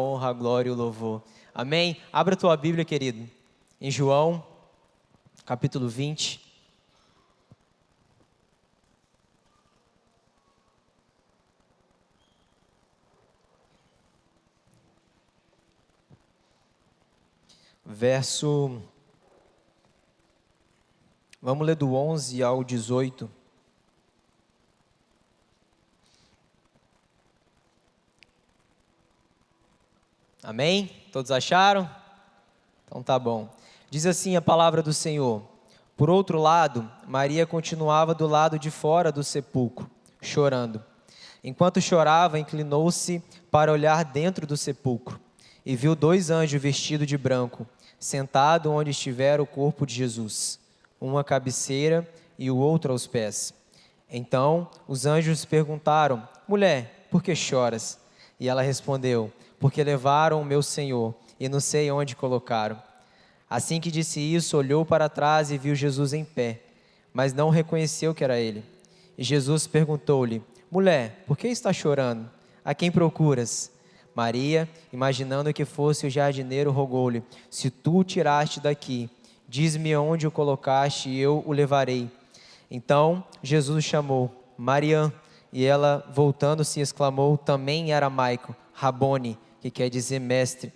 honra, a glória e o louvor. Amém? Abra a tua Bíblia, querido, em João, capítulo 20. Vamos ler do 11 ao 18. Amém? Todos acharam? Então tá bom. Diz assim a palavra do Senhor: Por outro lado, Maria continuava do lado de fora do sepulcro, chorando. Enquanto chorava, inclinou-se para olhar dentro do sepulcro e viu 2 anjos vestidos de branco, sentados onde estivera o corpo de Jesus, um à cabeceira e o outro aos pés. Então os anjos perguntaram: Mulher, por que choras? E ela respondeu: Porque levaram o meu Senhor e não sei onde colocaram. Assim que disse isso, olhou para trás e viu Jesus em pé, mas não reconheceu que era ele. E Jesus perguntou-lhe: Mulher, por que está chorando? A quem procuras? Maria, imaginando que fosse o jardineiro, rogou-lhe: Se tu o tiraste daqui, diz-me onde o colocaste e eu o levarei. Então Jesus o chamou: Mariã. E ela, voltando-se, exclamou também em aramaico: Rabone, que quer dizer mestre.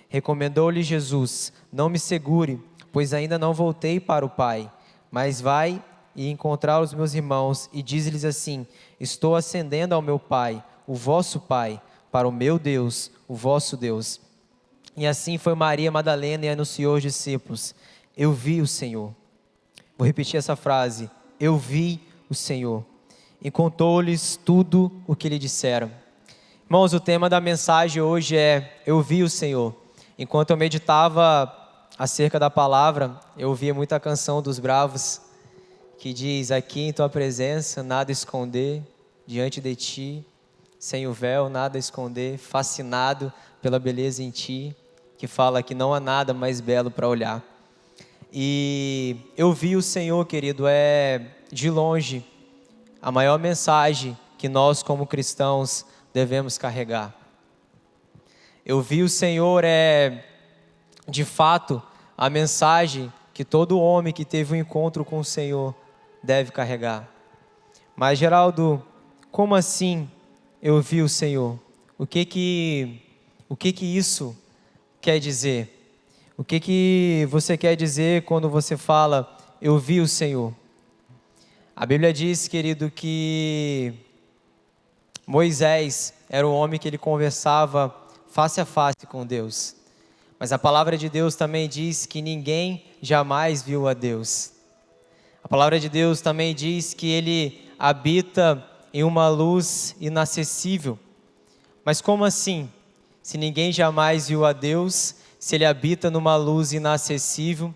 Recomendou-lhe Jesus: Não me segure, pois ainda não voltei para o Pai, mas vai e encontrar os meus irmãos e diz-lhes assim: Estou ascendendo ao meu Pai, o vosso Pai, para o meu Deus, o vosso Deus. E assim foi Maria Madalena e anunciou aos discípulos: Eu vi o Senhor. Vou repetir essa frase: Eu vi o Senhor. E contou-lhes tudo o que lhe disseram. Irmãos, o tema da mensagem hoje é: Eu vi o Senhor. Enquanto eu meditava acerca da palavra, eu ouvia muita canção dos Bravos, que diz: Aqui em tua presença, nada esconder, diante de ti, sem o véu, nada esconder, fascinado pela beleza em ti, que fala que não há nada mais belo para olhar. E eu vi o Senhor, querido, de longe a maior mensagem que nós como cristãos devemos carregar. Eu vi o Senhor de fato a mensagem que todo homem que teve um encontro com o Senhor deve carregar. Mas Geraldo, como assim eu vi o Senhor? O que isso quer dizer? O que você quer dizer quando você fala eu vi o Senhor? A Bíblia diz, querido, que Moisés era o homem que ele conversava face a face com Deus. Mas a palavra de Deus também diz que ninguém jamais viu a Deus. A palavra de Deus também diz que ele habita em uma luz inacessível. Mas como assim? Se ninguém jamais viu a Deus, se ele habita numa luz inacessível,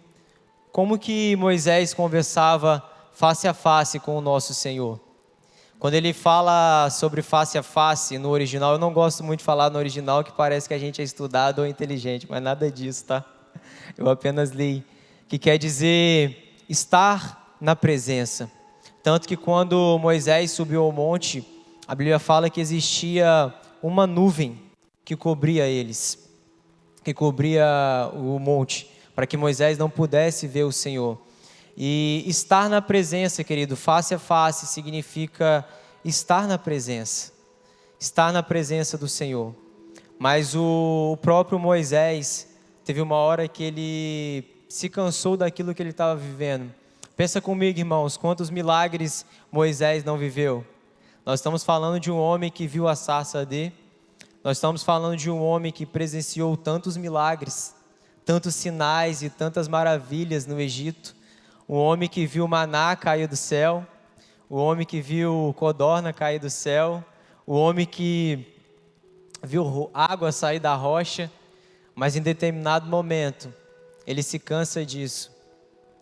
como que Moisés conversava face a face com o nosso Senhor? Quando ele fala sobre face a face no original, eu não gosto muito de falar no original, que parece que a gente é estudado ou inteligente, mas nada disso, tá? Eu apenas li, que quer dizer estar na presença. Tanto que quando Moisés subiu ao monte, a Bíblia fala que existia uma nuvem que cobria eles, que cobria o monte, para que Moisés não pudesse ver o Senhor. E estar na presença, querido, face a face, significa estar na presença do Senhor. Mas o próprio Moisés teve uma hora que ele se cansou daquilo que ele estava vivendo. Pensa comigo, irmãos, quantos milagres Moisés não viveu? Nós estamos falando de um homem que viu a sarça arder. Nós estamos falando de um homem que presenciou tantos milagres, tantos sinais e tantas maravilhas no Egito. O homem que viu maná cair do céu, o homem que viu codorna cair do céu, o homem que viu água sair da rocha, mas em determinado momento, ele se cansa disso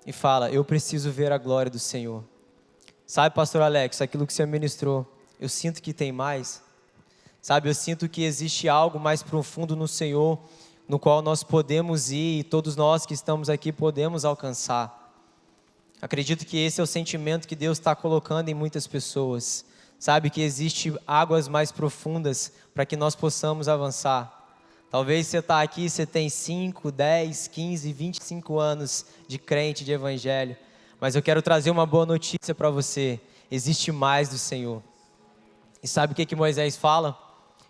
e fala: eu preciso ver a glória do Senhor. Sabe, pastor Alex, aquilo que você ministrou, eu sinto que tem mais. Sabe, eu sinto que existe algo mais profundo no Senhor, no qual nós podemos ir e todos nós que estamos aqui podemos alcançar. Acredito que esse é o sentimento que Deus está colocando em muitas pessoas. Sabe que existe águas mais profundas para que nós possamos avançar. Talvez você está aqui, você tem 5, 10, 15, 25 anos de crente, de evangelho. Mas eu quero trazer uma boa notícia para você. Existe mais do Senhor. E sabe o que Moisés fala?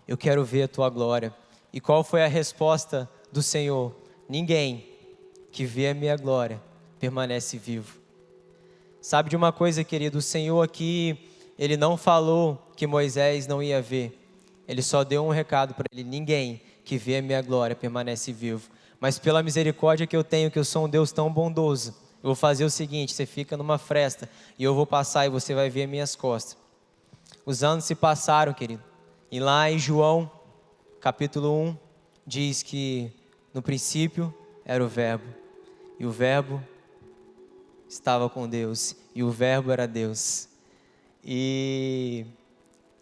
Eu quero ver a tua glória. E qual foi a resposta do Senhor? Ninguém que vê a minha glória permanece vivo. Sabe de uma coisa, querido? O Senhor aqui, Ele não falou que Moisés não ia ver. Ele só deu um recado para ele: ninguém que vê a minha glória permanece vivo. Mas pela misericórdia que eu tenho, que eu sou um Deus tão bondoso, eu vou fazer o seguinte: você fica numa fresta e eu vou passar e você vai ver as minhas costas. Os anos se passaram, querido. E lá em João, capítulo 1, diz que no princípio era o Verbo. E o Verbo estava com Deus. E o Verbo era Deus. E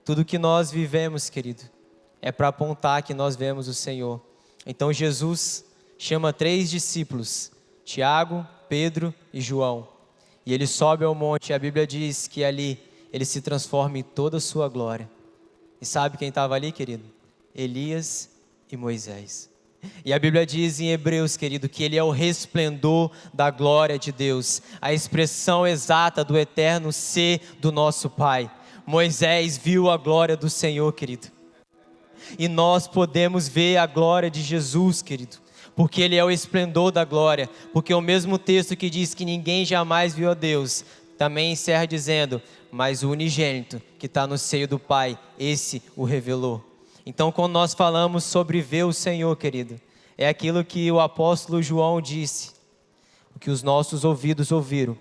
tudo que nós vivemos, querido, é para apontar que nós vemos o Senhor. Então Jesus chama 3 discípulos, Tiago, Pedro e João. E ele sobe ao monte, e a Bíblia diz que ali ele se transforma em toda a sua glória. E sabe quem estava ali, querido? Elias e Moisés. E a Bíblia diz em Hebreus, querido, que ele é o resplendor da glória de Deus, a expressão exata do eterno ser do nosso Pai. Moisés viu a glória do Senhor, querido. E nós podemos ver a glória de Jesus, querido, porque Ele é o esplendor da glória. Porque o mesmo texto que diz que ninguém jamais viu a Deus, também encerra dizendo: mas o unigênito que está no seio do Pai, esse o revelou. Então, quando nós falamos sobre ver o Senhor, querido, é aquilo que o apóstolo João disse: o que os nossos ouvidos ouviram,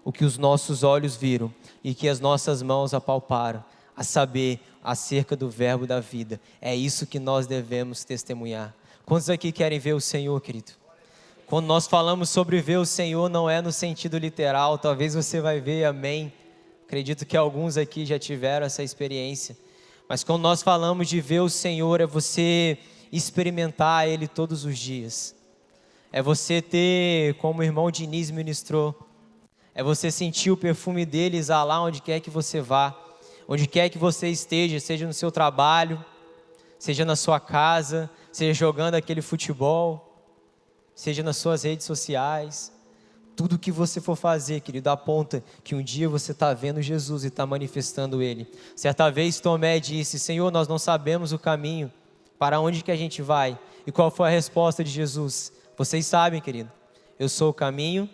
o que os nossos olhos viram e que as nossas mãos apalparam, a saber, acerca do verbo da vida. É isso que nós devemos testemunhar. Quantos aqui querem ver o Senhor, querido? Quando nós falamos sobre ver o Senhor, não é no sentido literal. Talvez você vai ver, amém. Acredito que alguns aqui já tiveram essa experiência. Mas quando nós falamos de ver o Senhor, é você experimentar Ele todos os dias. É você ter, como o irmão Diniz ministrou, é você sentir o perfume dele exalar onde quer que você vá. Onde quer que você esteja, seja no seu trabalho, seja na sua casa, seja jogando aquele futebol, seja nas suas redes sociais. Tudo que você for fazer, querido, aponta que um dia você está vendo Jesus e está manifestando Ele. Certa vez Tomé disse: Senhor, nós não sabemos o caminho, para onde que a gente vai? E qual foi a resposta de Jesus? Vocês sabem, querido, eu sou o caminho,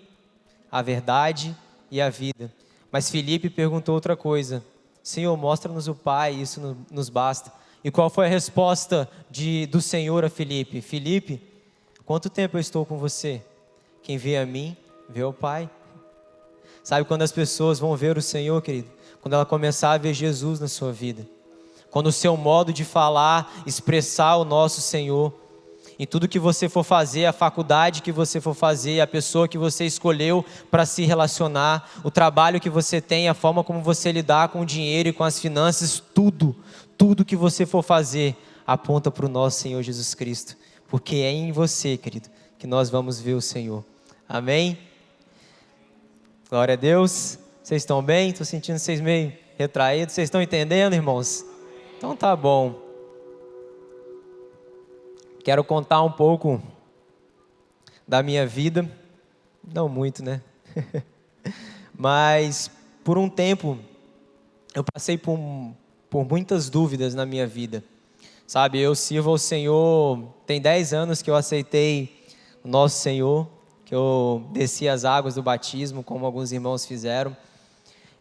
a verdade e a vida. Mas Filipe perguntou outra coisa: Senhor, mostra-nos o Pai, isso nos basta. E qual foi a resposta do Senhor a Filipe? Filipe, quanto tempo eu estou com você? Quem vê a mim, vê o Pai. Sabe quando as pessoas vão ver o Senhor, querido? Quando ela começar a ver Jesus na sua vida. Quando o seu modo de falar, expressar o nosso Senhor. Em tudo que você for fazer, a faculdade que você for fazer, a pessoa que você escolheu para se relacionar, o trabalho que você tem, a forma como você lidar com o dinheiro e com as finanças, tudo que você for fazer, aponta para o nosso Senhor Jesus Cristo. Porque é em você, querido, que nós vamos ver o Senhor. Amém? Glória a Deus. Vocês estão bem? Estou sentindo vocês meio retraídos. Vocês estão entendendo, irmãos? Então tá bom. Quero contar um pouco da minha vida, não muito, né? Mas por um tempo eu passei por muitas dúvidas na minha vida. Sabe, eu sirvo ao Senhor, tem 10 anos que eu aceitei o nosso Senhor, que eu desci as águas do batismo, como alguns irmãos fizeram.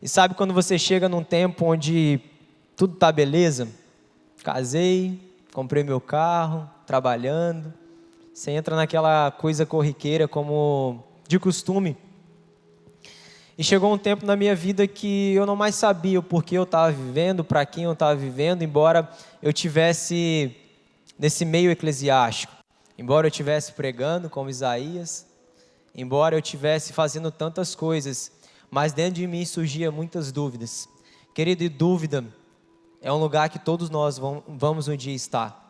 E sabe quando você chega num tempo onde tudo tá beleza? Casei, comprei meu carro, trabalhando, você entra naquela coisa corriqueira como de costume. E chegou um tempo na minha vida que eu não mais sabia o porquê eu estava vivendo, para quem eu estava vivendo, embora eu tivesse nesse meio eclesiástico, embora eu estivesse pregando como Isaías, embora eu estivesse fazendo tantas coisas, mas dentro de mim surgiam muitas dúvidas. Querido, e dúvida é um lugar que todos nós vamos um dia estar.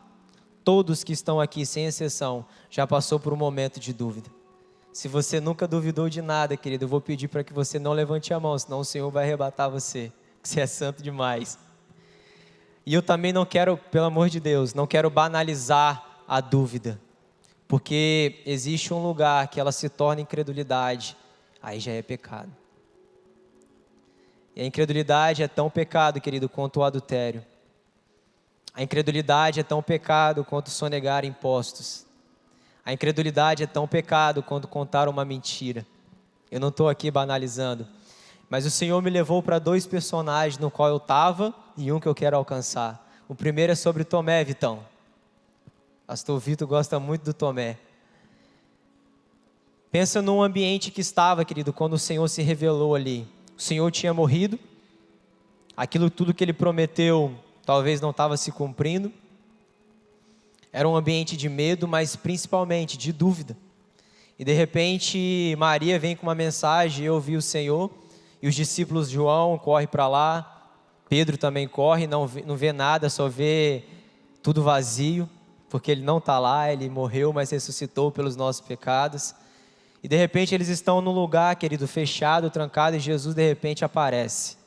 Todos que estão aqui, sem exceção, já passou por um momento de dúvida. Se você nunca duvidou de nada, querido, eu vou pedir para que você não levante a mão, senão o Senhor vai arrebatar você, que você é santo demais. E eu também não quero, pelo amor de Deus, não quero banalizar a dúvida. Porque existe um lugar que ela se torna incredulidade, aí já é pecado. E a incredulidade é tão pecado, querido, quanto o adultério. A incredulidade é tão pecado quanto sonegar impostos. A incredulidade é tão pecado quanto contar uma mentira. Eu não estou aqui banalizando, mas o Senhor me levou para 2 personagens no qual eu estava e um que eu quero alcançar. O primeiro é sobre Tomé, Vitão. Pastor Vitor gosta muito do Tomé. Pensa num ambiente que estava, querido, quando o Senhor se revelou ali. O Senhor tinha morrido, aquilo tudo que Ele prometeu talvez não estava se cumprindo. Era um ambiente de medo, mas principalmente de dúvida. E de repente Maria vem com uma mensagem, eu ouvi o Senhor, e os discípulos de João correm para lá, Pedro também corre, não vê nada, só vê tudo vazio, porque ele não está lá, ele morreu, mas ressuscitou pelos nossos pecados. E de repente eles estão num lugar, querido, fechado, trancado, e Jesus de repente aparece.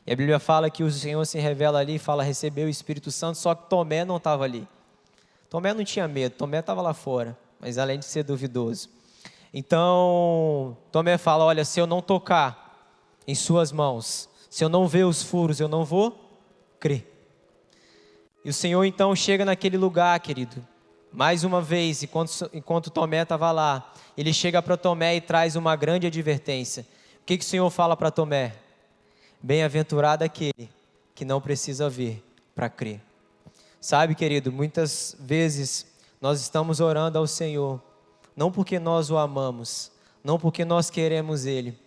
E a Bíblia fala que o Senhor se revela ali, fala, recebeu o Espírito Santo, só que Tomé não estava ali. Tomé não tinha medo, Tomé estava lá fora, mas além de ser duvidoso. Então, Tomé fala, olha, se eu não tocar em suas mãos, se eu não ver os furos, eu não vou crer. E o Senhor então chega naquele lugar, querido, mais uma vez, enquanto Tomé estava lá, Ele chega para Tomé e traz uma grande advertência. O que o Senhor fala para Tomé? Bem-aventurado aquele que não precisa ver para crer. Sabe, querido, muitas vezes nós estamos orando ao Senhor, não porque nós o amamos, não porque nós queremos Ele,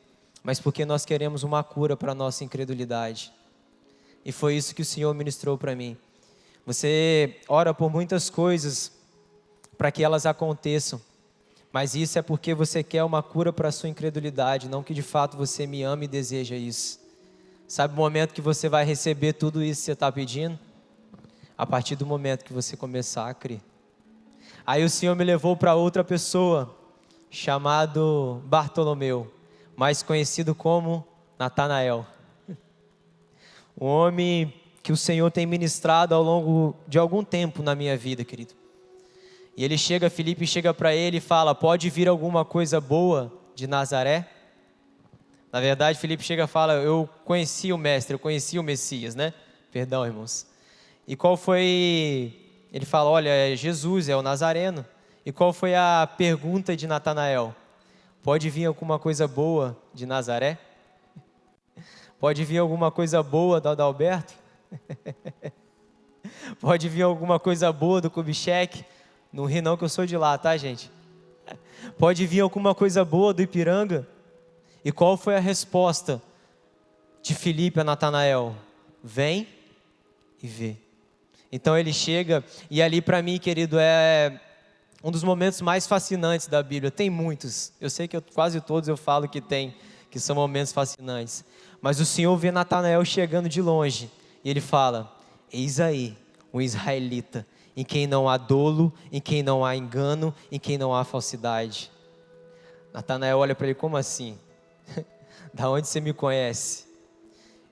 mas porque nós queremos uma cura para a nossa incredulidade. E foi isso que o Senhor ministrou para mim. Você ora por muitas coisas para que elas aconteçam, mas isso é porque você quer uma cura para a sua incredulidade, não que de fato você me ama e deseja isso. Sabe o momento que você vai receber tudo isso que você está pedindo? A partir do momento que você começar a crer. Aí o Senhor me levou para outra pessoa, chamado Bartolomeu, mais conhecido como Natanael. Um homem que o Senhor tem ministrado ao longo de algum tempo na minha vida, querido. E ele chega, Filipe chega para ele e fala, pode vir alguma coisa boa de Nazaré? Na verdade, Filipe chega e fala, eu conheci o Mestre, eu conheci o Messias, né? Perdão, irmãos. E qual foi... Ele fala, olha, é Jesus, é o Nazareno. E qual foi a pergunta de Natanael? Pode vir alguma coisa boa de Nazaré? Pode vir alguma coisa boa do Adalberto? Pode vir alguma coisa boa do Kubitschek? Não ri não que eu sou de lá, tá, gente? Pode vir alguma coisa boa do Ipiranga? E qual foi a resposta de Filipe a Natanael? Vem e vê. Então ele chega, e ali para mim, querido, é um dos momentos mais fascinantes da Bíblia. Tem muitos, eu sei que quase todos eu falo que são momentos fascinantes. Mas o Senhor vê Natanael chegando de longe, e ele fala, eis aí, um israelita, em quem não há dolo, em quem não há engano, em quem não há falsidade. Natanael olha para ele, como assim? Da onde você me conhece?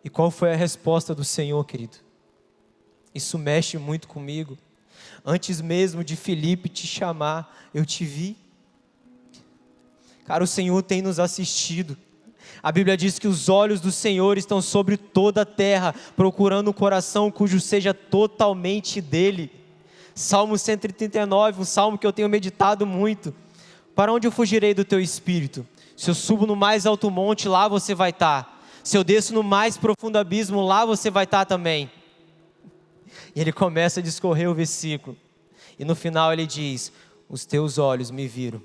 E qual foi a resposta do Senhor, querido? Isso mexe muito comigo. Antes mesmo de Filipe te chamar, eu te vi. Cara, o Senhor tem nos assistido. A Bíblia diz que os olhos do Senhor estão sobre toda a terra, procurando um coração cujo seja totalmente dele. Salmo 139, um salmo que eu tenho meditado muito. Para onde eu fugirei do teu espírito? Se eu subo no mais alto monte, lá você vai estar. Se eu desço no mais profundo abismo, lá você vai estar também. E ele começa a discorrer o versículo. E no final ele diz, os teus olhos me viram,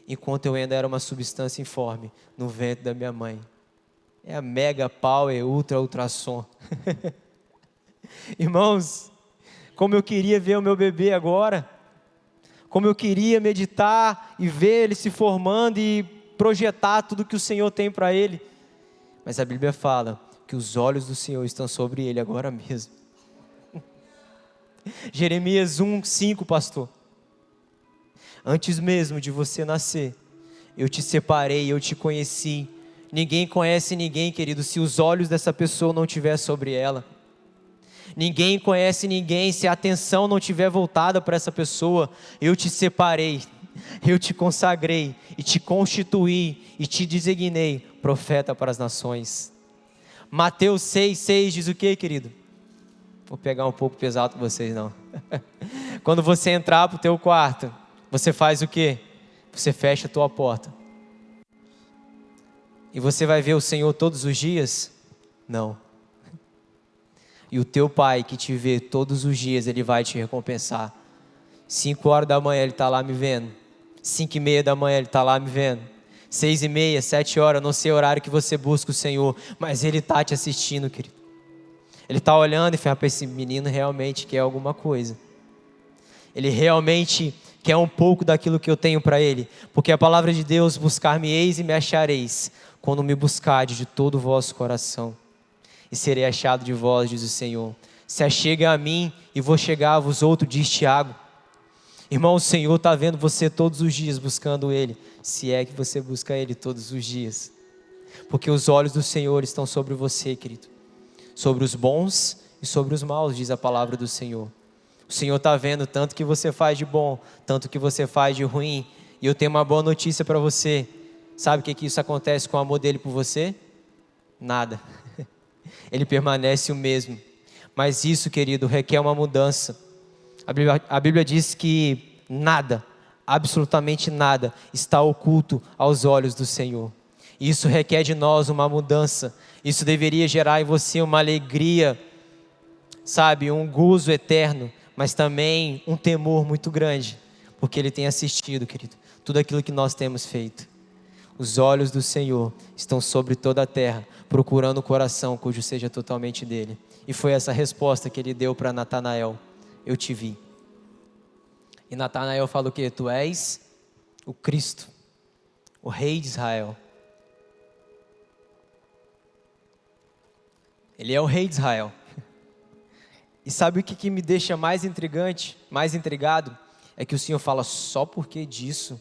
enquanto eu ainda era uma substância informe, no ventre da minha mãe. É a mega power ultrassom. Irmãos, como eu queria ver o meu bebê agora. Como eu queria meditar e ver ele se formando e projetar tudo que o Senhor tem para ele. Mas a Bíblia fala que os olhos do Senhor estão sobre ele agora mesmo. Jeremias 1:5, pastor. Antes mesmo de você nascer, eu te separei, eu te conheci. Ninguém conhece ninguém, querido, se os olhos dessa pessoa não estiver sobre ela. Ninguém conhece ninguém se a atenção não estiver voltada para essa pessoa. Eu te separei, eu te consagrei e te constituí e te designei profeta para as nações. Mateus 6,6 diz o que, querido? Vou pegar um pouco pesado com vocês, não. Quando você entrar para o teu quarto, você faz o quê? Você fecha a tua porta. E você vai ver o Senhor todos os dias? Não. E o teu Pai que te vê todos os dias, Ele vai te recompensar. 5 horas da manhã Ele está lá me vendo. 5:30 da manhã Ele está lá me vendo. 6:30, 7 horas, não sei o horário que você busca o Senhor, mas Ele está te assistindo, querido. Ele está olhando e fala, para esse menino realmente quer alguma coisa. Ele realmente quer um pouco daquilo que eu tenho para ele. Porque a palavra de Deus, buscar-me-eis e me achareis, quando me buscardes de todo o vosso coração. E serei achado de vós, diz o Senhor. Se achega a mim e vou chegar a vos outro, diz Tiago. Irmão, o Senhor está vendo você todos os dias buscando Ele. Se é que você busca Ele todos os dias. Porque os olhos do Senhor estão sobre você, querido. Sobre os bons e sobre os maus, diz a palavra do Senhor. O Senhor está vendo tanto que você faz de bom, tanto que você faz de ruim. E eu tenho uma boa notícia para você. Sabe o que isso acontece com o amor dele por você? Nada. Ele permanece o mesmo. Mas isso, querido, requer uma mudança. A Bíblia diz que nada, absolutamente nada, está oculto aos olhos do Senhor. Isso requer de nós uma mudança. Isso deveria gerar em você uma alegria, sabe, um gozo eterno, mas também um temor muito grande, porque Ele tem assistido, querido, tudo aquilo que nós temos feito. Os olhos do Senhor estão sobre toda a terra, procurando o coração cujo seja totalmente dele. E foi essa resposta que Ele deu para Natanael: eu te vi. E Natanael fala o quê? Tu és o Cristo, o Rei de Israel. Ele é o Rei de Israel. E sabe o que me deixa mais intrigante, mais intrigado? É que o Senhor fala, só porque disso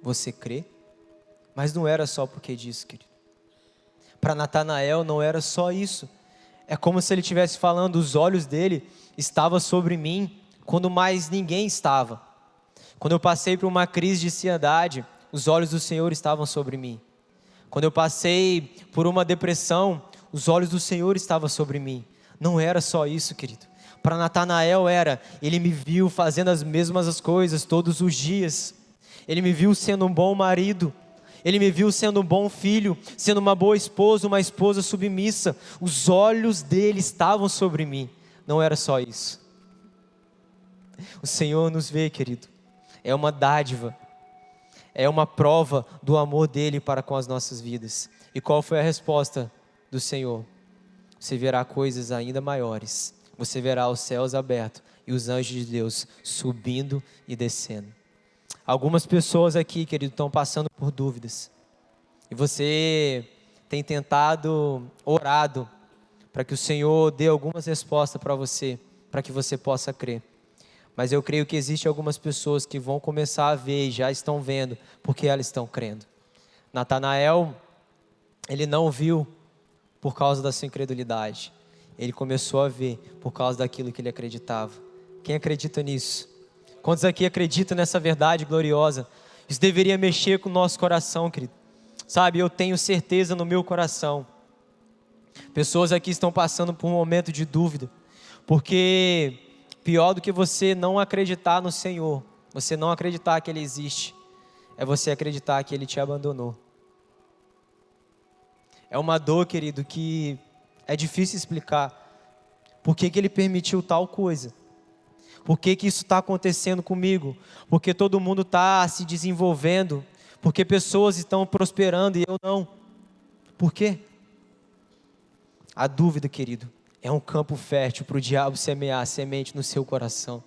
você crê? Mas não era só porque disso, querido. Para Natanael não era só isso. É como se ele estivesse falando, os olhos dele estavam sobre mim, quando mais ninguém estava. Quando eu passei por uma crise de ansiedade, os olhos do Senhor estavam sobre mim. Quando eu passei por uma depressão, os olhos do Senhor estavam sobre mim. Não era só isso, querido. Para Natanael ele me viu fazendo as mesmas coisas todos os dias. Ele me viu sendo um bom marido. Ele me viu sendo um bom filho, sendo uma boa esposa, uma esposa submissa. Os olhos dele estavam sobre mim. Não era só isso. O Senhor nos vê, querido. É uma dádiva. É uma prova do amor dele para com as nossas vidas. E qual foi a resposta do Senhor? Você verá coisas ainda maiores. Você verá os céus abertos e os anjos de Deus subindo e descendo. Algumas pessoas aqui, querido, estão passando por dúvidas. E você tem tentado, orado, para que o Senhor dê algumas respostas para você, para que você possa crer. Mas eu creio que existem algumas pessoas que vão começar a ver e já estão vendo, porque elas estão crendo. Natanael, ele não viu por causa da sua incredulidade. Ele começou a ver por causa daquilo que ele acreditava. Quem acredita nisso? Quantos aqui acreditam nessa verdade gloriosa? Isso deveria mexer com o nosso coração, querido. Sabe, eu tenho certeza no meu coração. Pessoas aqui estão passando por um momento de dúvida. Porque pior do que você não acreditar no Senhor, você não acreditar que Ele existe, é você acreditar que Ele te abandonou. É uma dor, querido, que é difícil explicar. Por que Ele permitiu tal coisa? Por que isso está acontecendo comigo? Porque todo mundo está se desenvolvendo. Porque pessoas estão prosperando e eu não. Por quê? A dúvida, querido, é um campo fértil para o diabo semear a semente no seu coração.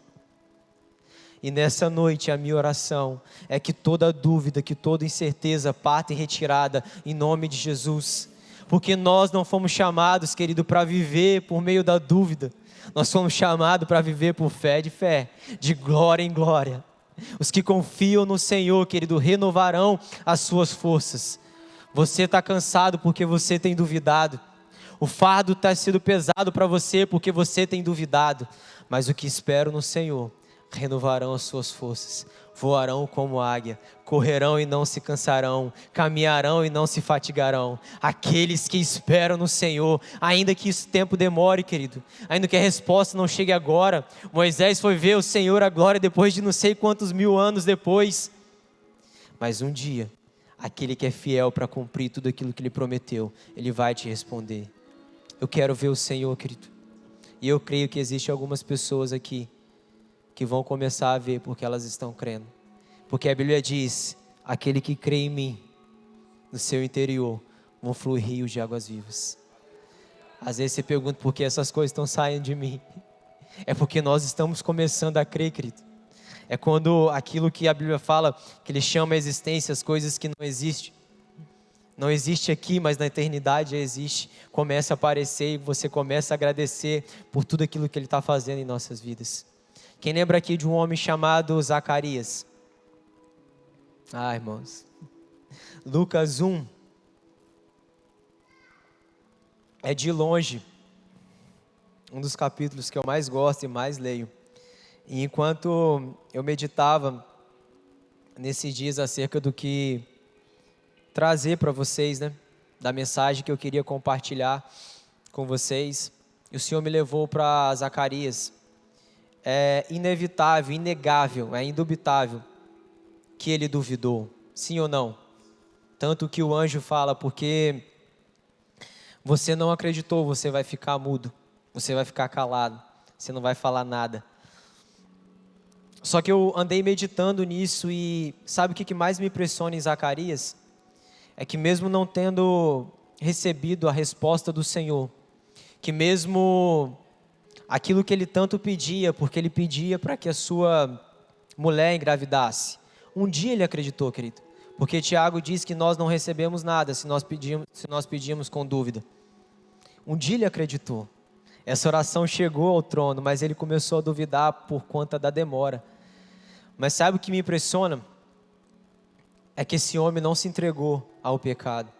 E nessa noite a minha oração é que toda dúvida, que toda incerteza parta em retirada em nome de Jesus. Porque nós não fomos chamados, querido, para viver por meio da dúvida. Nós fomos chamados para viver por fé de fé, de glória em glória. Os que confiam no Senhor, querido, renovarão as suas forças. Você está cansado porque você tem duvidado. O fardo está sendo pesado para você porque você tem duvidado. Mas o que espero no Senhor, renovarão as suas forças, voarão como águia, correrão e não se cansarão, caminharão e não se fatigarão. Aqueles que esperam no Senhor, ainda que esse tempo demore, querido, ainda que a resposta não chegue agora. Moisés foi ver o Senhor, a glória, depois de não sei quantos mil anos depois. Mas um dia, aquele que é fiel para cumprir tudo aquilo que ele prometeu, ele vai te responder. Eu quero ver o Senhor, querido. E eu creio que existem algumas pessoas aqui que vão começar a ver porque elas estão crendo. Porque a Bíblia diz, aquele que crê em mim, no seu interior, vão fluir rios de águas vivas. Às vezes você pergunta por que essas coisas estão saindo de mim. É porque nós estamos começando a crer, querido. É quando aquilo que a Bíblia fala, que ele chama a existência, as coisas que não existem. Não existe aqui, mas na eternidade já existe. Começa a aparecer e você começa a agradecer por tudo aquilo que ele está fazendo em nossas vidas. Quem lembra aqui de um homem chamado Zacarias? Irmãos. Lucas 1. É de longe um dos capítulos que eu mais gosto e mais leio. E enquanto eu meditava nesses dias acerca do que trazer para vocês, né, da mensagem que eu queria compartilhar com vocês, e o Senhor me levou para Zacarias. É inevitável, inegável, é indubitável que ele duvidou, sim ou não? Tanto que o anjo fala, porque você não acreditou, você vai ficar mudo, você vai ficar calado, você não vai falar nada. Só que eu andei meditando nisso e sabe o que mais me impressiona em Zacarias? É que mesmo não tendo recebido a resposta do Senhor, que mesmo aquilo que ele tanto pedia, porque ele pedia para que a sua mulher engravidasse, um dia ele acreditou, querido, porque Tiago diz que nós não recebemos nada se nós pedimos com dúvida. Um dia ele acreditou, essa oração chegou ao trono, mas ele começou a duvidar por conta da demora. Mas sabe o que me impressiona? É que esse homem não se entregou ao pecado.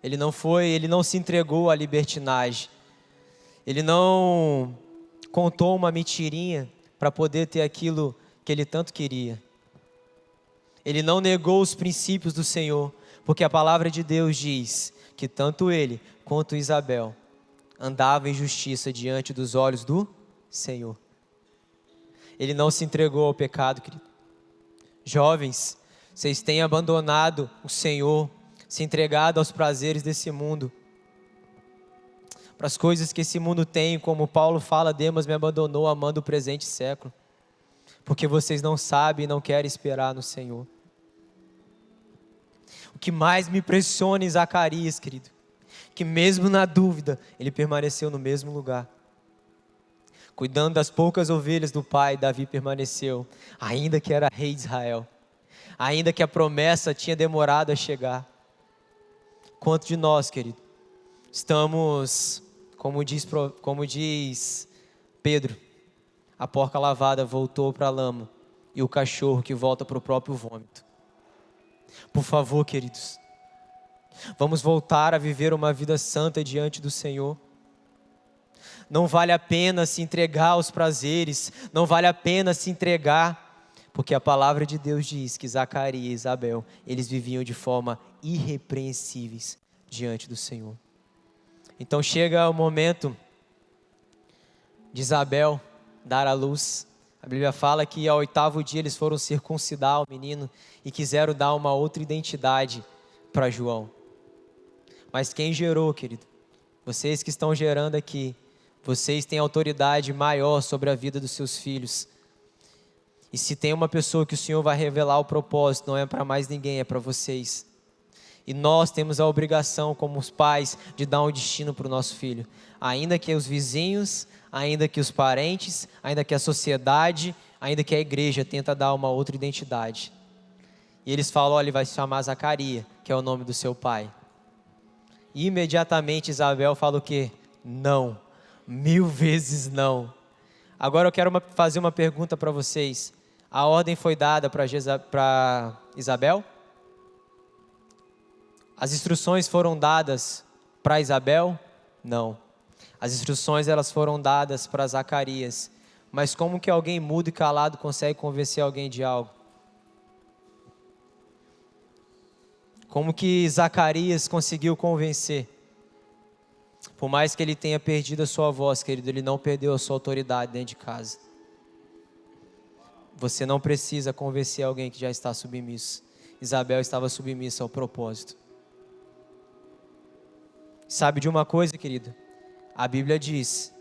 Ele não se entregou à libertinagem. Ele não contou uma mentirinha para poder ter aquilo que ele tanto queria. Ele não negou os princípios do Senhor, porque a palavra de Deus diz que tanto ele quanto Isabel andavam em justiça diante dos olhos do Senhor. Ele não se entregou ao pecado, querido. Jovens, vocês têm abandonado o Senhor, se entregado aos prazeres desse mundo, para as coisas que esse mundo tem, como Paulo fala, Demas me abandonou amando o presente século, porque vocês não sabem e não querem esperar no Senhor. O que mais me impressiona em Zacarias, querido, que mesmo na dúvida, ele permaneceu no mesmo lugar. Cuidando das poucas ovelhas do pai, Davi permaneceu, ainda que era rei de Israel, ainda que a promessa tinha demorado a chegar. Quanto de nós, querido, estamos, como diz Pedro, a porca lavada voltou para a lama e o cachorro que volta para o próprio vômito. Por favor, queridos, vamos voltar a viver uma vida santa diante do Senhor. Não vale a pena se entregar aos prazeres, não vale a pena se entregar, porque a palavra de Deus diz que Zacarias e Isabel, eles viviam de forma irrepreensíveis diante do Senhor. Então chega o momento de Isabel dar à luz. A Bíblia fala que ao 8º dia eles foram circuncidar o menino e quiseram dar uma outra identidade para João. Mas quem gerou, querido? Vocês que estão gerando aqui, vocês têm autoridade maior sobre a vida dos seus filhos. E se tem uma pessoa que o Senhor vai revelar o propósito, não é para mais ninguém, é para vocês. E nós temos a obrigação, como os pais, de dar um destino para o nosso filho. Ainda que os vizinhos, ainda que os parentes, ainda que a sociedade, ainda que a igreja tenta dar uma outra identidade. E eles falam, olha, ele vai se chamar Zacarias, que é o nome do seu pai. E imediatamente Isabel fala o quê? Não. 1000 vezes não. Agora eu quero fazer uma pergunta para vocês. A ordem foi dada para Isabel? As instruções foram dadas Para Isabel, não. As instruções elas foram dadas para Zacarias. Mas como que alguém mudo e calado consegue convencer alguém de algo? Como que Zacarias conseguiu convencer? Por mais que ele tenha perdido a sua voz, querido, ele não perdeu a sua autoridade dentro de casa. Você não precisa convencer alguém que já está submisso. Isabel estava submissa ao propósito. Sabe de uma coisa, querido? A Bíblia diz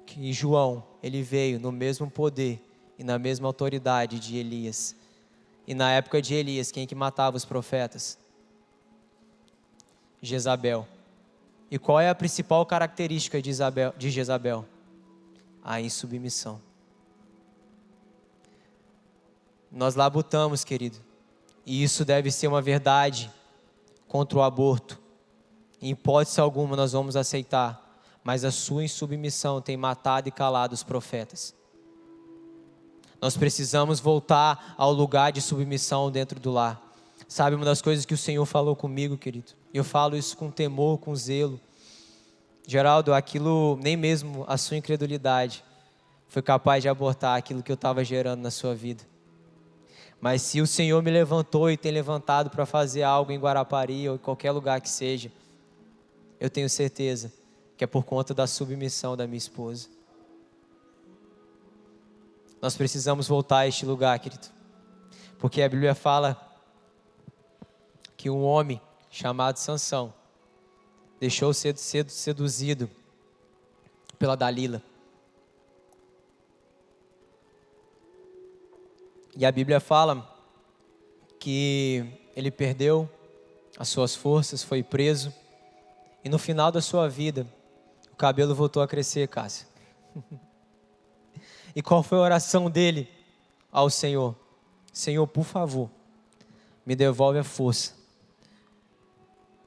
que João, ele veio no mesmo poder e na mesma autoridade de Elias. E na época de Elias, quem que matava os profetas? Jezabel. E qual é a principal característica de Jezabel? A insubmissão. Nós labutamos, querido, e isso deve ser uma verdade contra o aborto. Em hipótese alguma nós vamos aceitar, mas a sua insubmissão tem matado e calado os profetas. Nós precisamos voltar ao lugar de submissão dentro do lar. Sabe, uma das coisas que o Senhor falou comigo, querido, eu falo isso com temor, com zelo. Geraldo, aquilo, nem mesmo a sua incredulidade foi capaz de abortar aquilo que eu estava gerando na sua vida. Mas se o Senhor me levantou e tem levantado para fazer algo em Guarapari ou em qualquer lugar que seja, eu tenho certeza que é por conta da submissão da minha esposa. Nós precisamos voltar a este lugar, querido, porque a Bíblia fala que um homem chamado Sansão deixou ser seduzido pela Dalila. E a Bíblia fala que ele perdeu as suas forças, foi preso, e no final da sua vida, o cabelo voltou a crescer, Cássia. E qual foi a oração dele ao Senhor? Senhor, por favor, me devolve a força,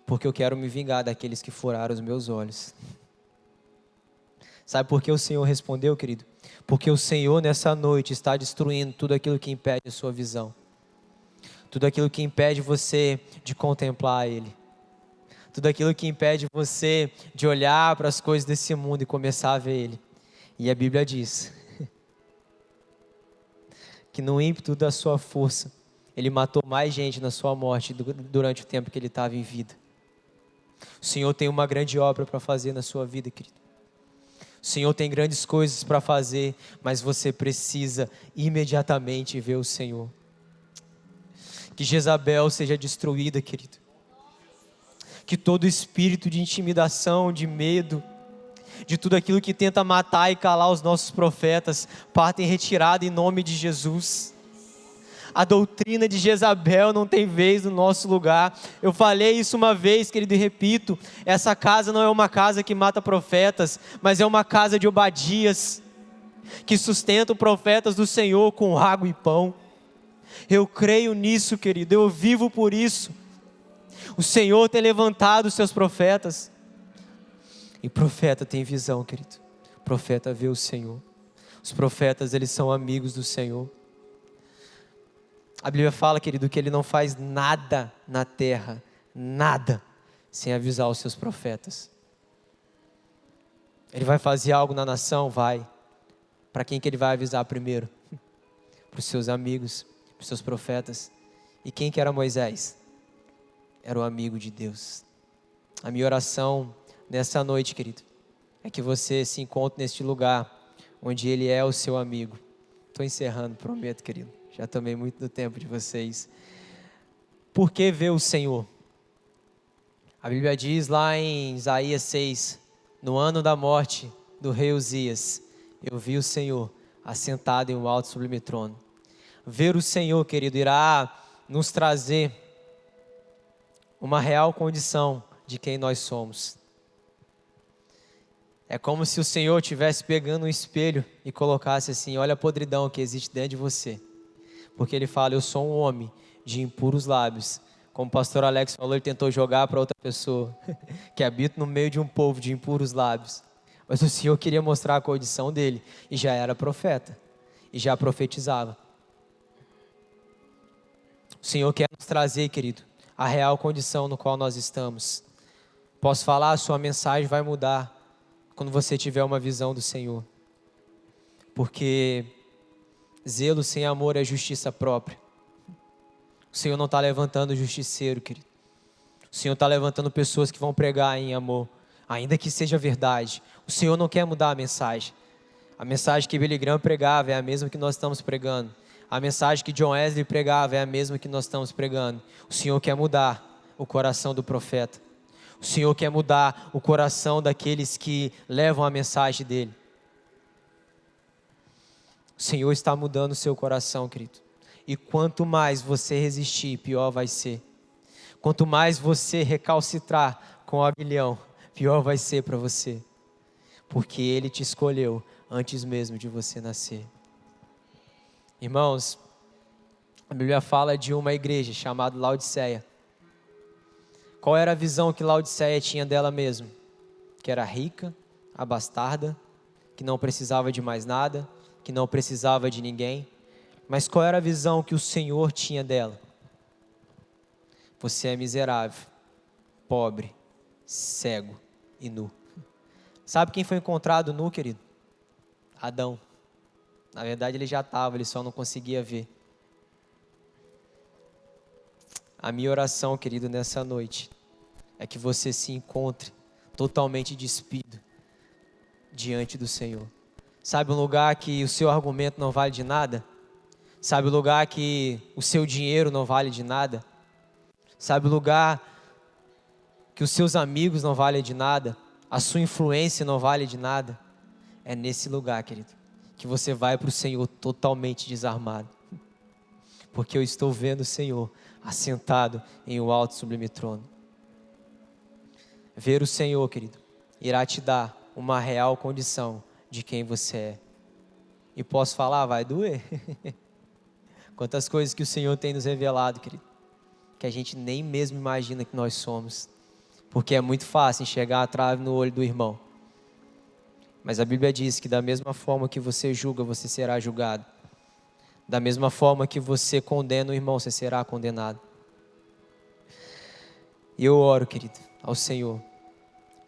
porque eu quero me vingar daqueles que furaram os meus olhos. Sabe por que o Senhor respondeu, querido? Porque o Senhor nessa noite está destruindo tudo aquilo que impede a sua visão. Tudo aquilo que impede você de contemplar Ele. Tudo aquilo que impede você de olhar para as coisas desse mundo e começar a ver Ele. E a Bíblia diz que no ímpeto da sua força, Ele matou mais gente na sua morte durante o tempo que Ele estava em vida. O Senhor tem uma grande obra para fazer na sua vida, querido. O Senhor tem grandes coisas para fazer, mas você precisa imediatamente ver o Senhor. Que Jezabel seja destruída, querido. Que todo espírito de intimidação, de medo, de tudo aquilo que tenta matar e calar os nossos profetas, parta em retirada em nome de Jesus. A doutrina de Jezabel não tem vez no nosso lugar. Eu falei isso uma vez, querido, e repito, essa casa não é uma casa que mata profetas, mas é uma casa de Obadias, que sustenta os profetas do Senhor com água e pão. Eu creio nisso, querido, eu vivo por isso. O Senhor tem levantado os seus profetas, e profeta tem visão, querido. O profeta vê o Senhor. Os profetas, eles são amigos do Senhor. A Bíblia fala, querido, que Ele não faz nada na terra, nada, sem avisar os seus profetas. Ele vai fazer algo na nação? Vai. Para quem que Ele vai avisar primeiro? Para os seus amigos, para os seus profetas. E quem que era Moisés? Era o amigo de Deus. A minha oração nessa noite, querido, é que você se encontre neste lugar, onde Ele é o seu amigo. Estou encerrando, prometo, querido. Já tomei muito do tempo de vocês. Por que ver o Senhor? A Bíblia diz lá em Isaías 6, no ano da morte do rei Uzias, eu vi o Senhor assentado em um alto sublime trono. Ver o Senhor, querido, irá nos trazer uma real condição de quem nós somos. É como se o Senhor estivesse pegando um espelho e colocasse assim, olha a podridão que existe dentro de você. Porque Ele fala, eu sou um homem de impuros lábios. Como o pastor Alex falou, ele tentou jogar para outra pessoa, que habita no meio de um povo de impuros lábios. Mas o Senhor queria mostrar a condição dele, e já era profeta, e já profetizava. O Senhor quer nos trazer, querido, a real condição no qual nós estamos. Posso falar, a sua mensagem vai mudar quando você tiver uma visão do Senhor. Porque zelo sem amor é justiça própria. O Senhor não está levantando justiceiro, querido. O Senhor está levantando pessoas que vão pregar em amor, ainda que seja verdade. O Senhor não quer mudar a mensagem. A mensagem que Billy Graham pregava é a mesma que nós estamos pregando. A mensagem que John Wesley pregava é a mesma que nós estamos pregando. O Senhor quer mudar o coração do profeta. O Senhor quer mudar o coração daqueles que levam a mensagem dele. O Senhor está mudando o seu coração, querido. E quanto mais você resistir, pior vai ser. Quanto mais você recalcitrar com o aguilhão, pior vai ser para você. Porque Ele te escolheu antes mesmo de você nascer. Irmãos, a Bíblia fala de uma igreja chamada Laodiceia. Qual era a visão que Laodiceia tinha dela mesma? Que era rica, abastarda, que não precisava de mais nada, que não precisava de ninguém. Mas qual era a visão que o Senhor tinha dela? Você é miserável, pobre, cego e nu. Sabe quem foi encontrado nu, querido? Adão. Na verdade ele já estava, ele só não conseguia ver. A minha oração, querido, nessa noite é que você se encontre totalmente despido diante do Senhor. Sabe um lugar que o seu argumento não vale de nada? Sabe o lugar que o seu dinheiro não vale de nada? Sabe o lugar que os seus amigos não valem de nada? A sua influência não vale de nada? É nesse lugar, querido, que você vai para o Senhor totalmente desarmado. Porque eu estou vendo o Senhor assentado em um alto e sublime trono. Ver o Senhor, querido, irá te dar uma real condição de quem você é. E posso falar, vai doer. Quantas coisas que o Senhor tem nos revelado, querido, que a gente nem mesmo imagina que nós somos. Porque é muito fácil enxergar a trave no olho do irmão. Mas a Bíblia diz que da mesma forma que você julga, você será julgado. Da mesma forma que você condena o irmão, você será condenado. E eu oro, querido, ao Senhor,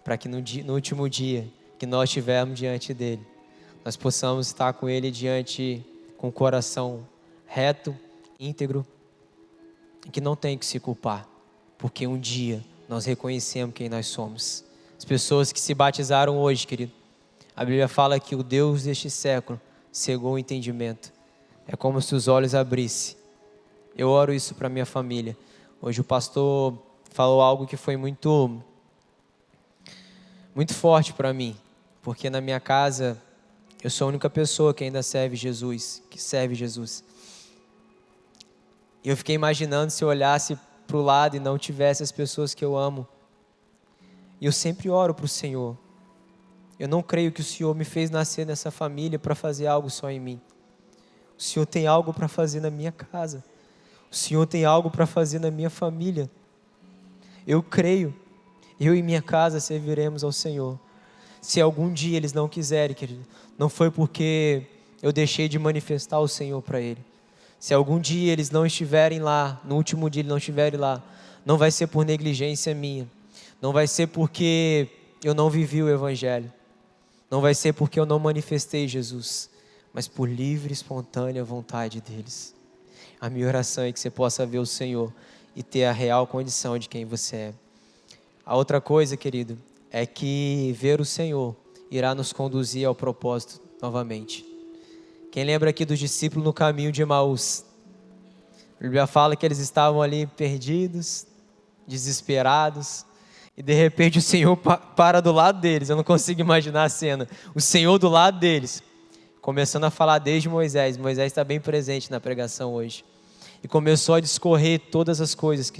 para que no último dia que nós estivermos diante dEle, nós possamos estar com Ele diante, com o coração reto, íntegro, e que não tem que se culpar, porque um dia nós reconhecemos quem nós somos. As pessoas que se batizaram hoje, querido, a Bíblia fala que o Deus deste século cegou o entendimento. É como se os olhos abrissem. Eu oro isso para minha família. Hoje o pastor falou algo que foi muito forte para mim, porque na minha casa eu sou a única pessoa que ainda serve Jesus, E eu fiquei imaginando se eu olhasse para o lado e não tivesse as pessoas que eu amo. E eu sempre oro para o Senhor. Eu não creio que o Senhor me fez nascer nessa família para fazer algo só em mim. O Senhor tem algo para fazer na minha casa. O Senhor tem algo para fazer na minha família. Eu creio. Eu e minha casa serviremos ao Senhor. Se algum dia eles não quiserem, querido, não foi porque eu deixei de manifestar o Senhor para ele. Se algum dia eles não estiverem lá, no último dia eles não estiverem lá, não vai ser por negligência minha. Não vai ser porque eu não vivi o Evangelho. Não vai ser porque eu não manifestei Jesus, mas por livre e espontânea vontade deles. A minha oração é que você possa ver o Senhor e ter a real condição de quem você é. A outra coisa, querido, é que ver o Senhor irá nos conduzir ao propósito novamente. Quem lembra aqui dos discípulos no caminho de Emaús? A Bíblia fala que eles estavam ali perdidos, desesperados, e de repente o Senhor para do lado deles. Eu não consigo imaginar a cena. O Senhor do lado deles, começando a falar desde Moisés. Moisés está bem presente na pregação hoje. E começou a discorrer todas as coisas,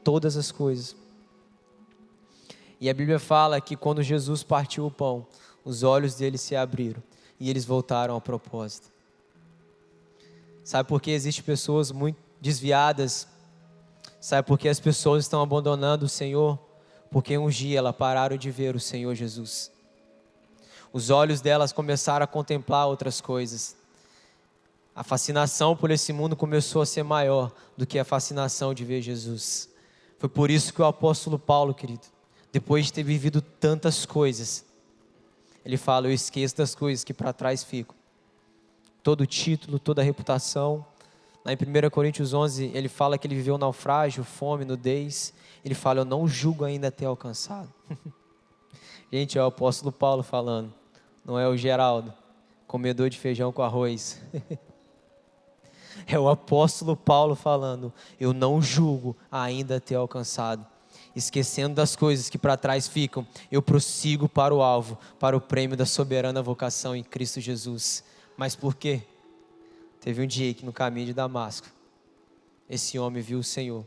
todas as coisas. E a Bíblia fala que quando Jesus partiu o pão, os olhos deles se abriram e eles voltaram ao propósito. Sabe por que existem pessoas muito desviadas? Sabe por que as pessoas estão abandonando o Senhor? Porque um dia elas pararam de ver o Senhor Jesus. Os olhos delas começaram a contemplar outras coisas. A fascinação por esse mundo começou a ser maior do que a fascinação de ver Jesus. Foi por isso que o apóstolo Paulo, querido, depois de ter vivido tantas coisas, ele fala: eu esqueço das coisas que para trás ficam. Todo o título, toda a reputação. Lá em 1 Coríntios 11, ele fala que ele viveu naufrágio, fome, nudez. Ele fala: eu não julgo ainda ter alcançado. Gente, é o apóstolo Paulo falando, não é o Geraldo, comedor de feijão com arroz. É o apóstolo Paulo falando: eu não julgo ainda ter alcançado. Esquecendo das coisas que para trás ficam, eu prossigo para o alvo, para o prêmio da soberana vocação em Cristo Jesus. Mas por quê? Teve um dia que no caminho de Damasco, esse homem viu o Senhor.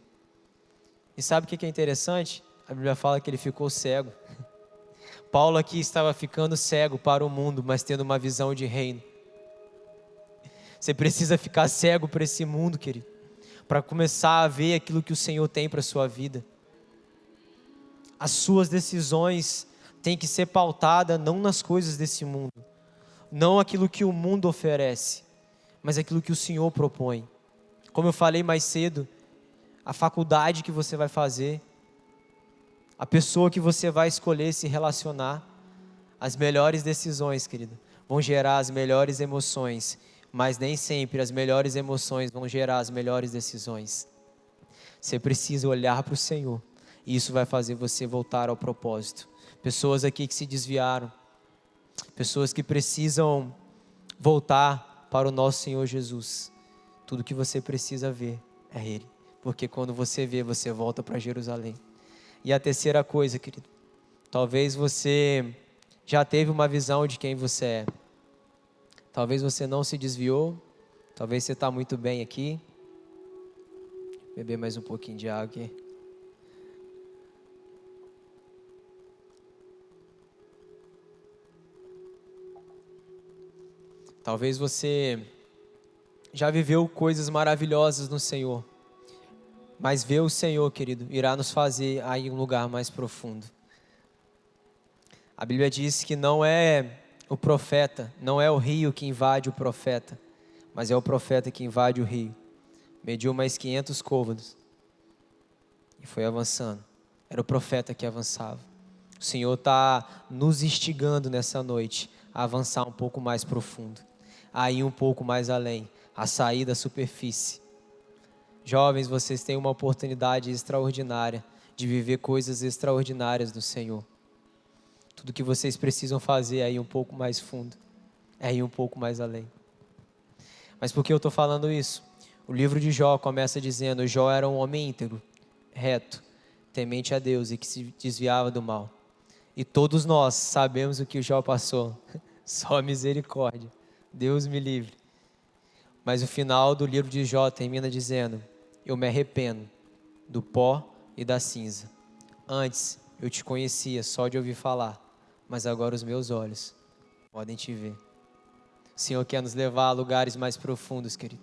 E sabe o que é interessante? A Bíblia fala que ele ficou cego. Paulo aqui estava ficando cego para o mundo, mas tendo uma visão de reino. Você precisa ficar cego para esse mundo, querido, para começar a ver aquilo que o Senhor tem para a sua vida. As suas decisões têm que ser pautadas não nas coisas desse mundo, não aquilo que o mundo oferece, mas aquilo que o Senhor propõe. Como eu falei mais cedo, a faculdade que você vai fazer, a pessoa que você vai escolher se relacionar, as melhores decisões, querido, vão gerar as melhores emoções, mas nem sempre as melhores emoções vão gerar as melhores decisões. Você precisa olhar para o Senhor, e isso vai fazer você voltar ao propósito. Pessoas aqui que se desviaram, pessoas que precisam voltar para o nosso Senhor Jesus. Tudo que você precisa ver é Ele, porque quando você vê, você volta para Jerusalém. E a terceira coisa, querido, talvez você já teve uma visão de quem você é, talvez você não se desviou, talvez você está muito bem aqui. Vou beber mais um pouquinho de água aqui. Talvez você já viveu coisas maravilhosas no Senhor, mas ver o Senhor, querido, irá nos fazer aí um lugar mais profundo. A Bíblia diz que não é o profeta, não é o rio que invade o profeta, mas é o profeta que invade o rio. Mediu mais 500 côvados e foi avançando. Era o profeta que avançava. O Senhor está nos instigando nessa noite a avançar um pouco mais profundo, a ir um pouco mais além, a sair da superfície. Jovens, vocês têm uma oportunidade extraordinária de viver coisas extraordinárias do Senhor. Tudo que vocês precisam fazer é ir um pouco mais fundo, é ir um pouco mais além. Mas por que eu estou falando isso? O livro de Jó começa dizendo: Jó era um homem íntegro, reto, temente a Deus e que se desviava do mal. E todos nós sabemos o que o Jó passou. Só misericórdia. Deus me livre. Mas o final do livro de Jó termina dizendo: eu me arrependo do pó e da cinza. Antes eu te conhecia só de ouvir falar, mas agora os meus olhos podem te ver. O Senhor quer nos levar a lugares mais profundos, querido.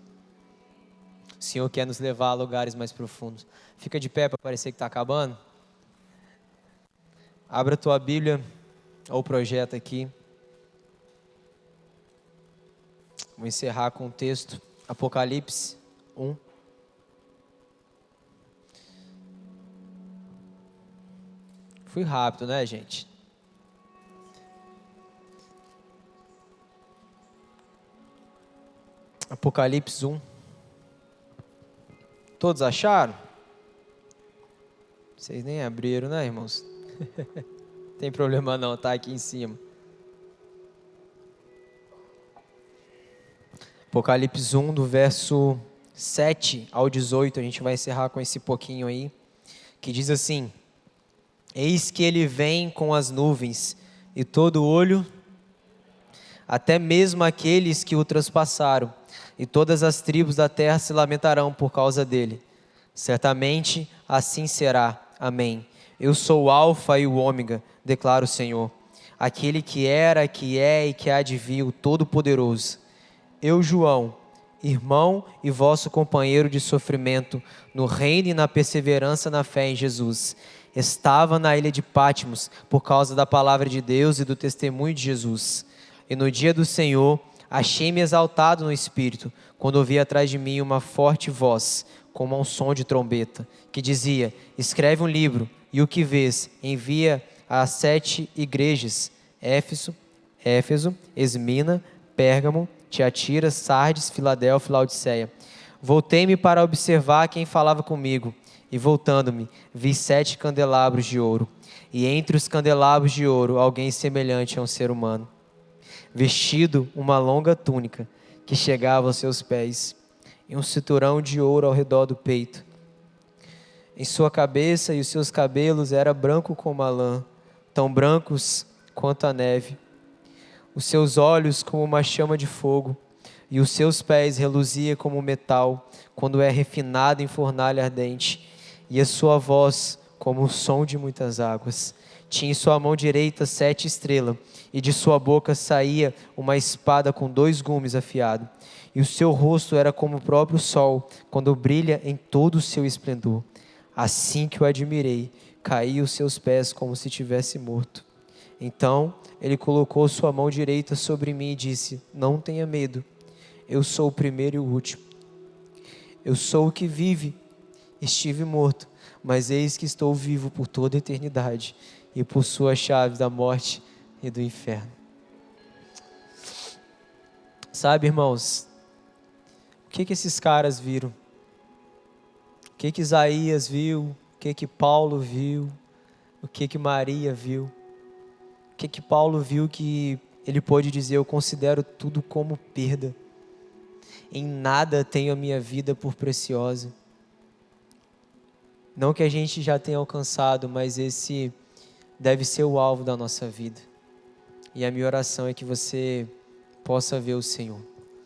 O Senhor quer nos levar a lugares mais profundos. Fica de pé para parecer que está acabando. Abra a tua Bíblia ou projeta aqui. Vou encerrar com o texto, Apocalipse 1. Fui rápido, né, gente? Apocalipse 1. Todos acharam? Vocês nem abriram, né, irmãos? Tem problema não, tá aqui em cima. Apocalipse 1, do verso 7 ao 18, a gente vai encerrar com esse pouquinho aí, que diz assim: eis que ele vem com as nuvens, e todo olho, até mesmo aqueles que o transpassaram, e todas as tribos da terra se lamentarão por causa dele. Certamente assim será. Amém. Eu sou o Alfa e o Ômega, declara o Senhor, aquele que era, que é e que há de vir, o Todo-Poderoso. Eu, João, irmão e vosso companheiro de sofrimento, no reino e na perseverança na fé em Jesus, estava na ilha de Patmos por causa da palavra de Deus e do testemunho de Jesus. E no dia do Senhor, achei-me exaltado no Espírito, quando ouvi atrás de mim uma forte voz, como um som de trombeta, que dizia: escreve um livro e o que vês envia às 7 igrejas: Éfeso, Esmina, Pérgamo, Tiatira, Sardes, Filadélfia e Laodiceia. Voltei-me para observar quem falava comigo, e voltando-me, vi 7 candelabros de ouro, e entre os candelabros de ouro alguém semelhante a um ser humano, vestido uma longa túnica que chegava aos seus pés, e um cinturão de ouro ao redor do peito. Em sua cabeça e os seus cabelos era branco como a lã, tão brancos quanto a neve. Os seus olhos como uma chama de fogo, e os seus pés reluzia como metal, quando é refinado em fornalha ardente, e a sua voz como o som de muitas águas. Tinha em sua mão direita 7 estrelas, e de sua boca saía uma espada com 2 gumes afiados. E o seu rosto era como o próprio sol, quando brilha em todo o seu esplendor. Assim que o admirei, caí aos seus pés como se tivesse morto. Então ele colocou sua mão direita sobre mim e disse: não tenha medo, eu sou o primeiro e o último. Eu sou o que vive. Estive morto, mas eis que estou vivo por toda a eternidade, e possuo as chaves da morte e do inferno. Sabe, irmãos, o que esses caras viram? O que Isaías viu? O que Paulo viu? O que Maria viu? O que Paulo viu que ele pôde dizer: eu considero tudo como perda. Em nada tenho a minha vida por preciosa. Não que a gente já tenha alcançado, mas esse deve ser o alvo da nossa vida. E a minha oração é que você possa ver o Senhor.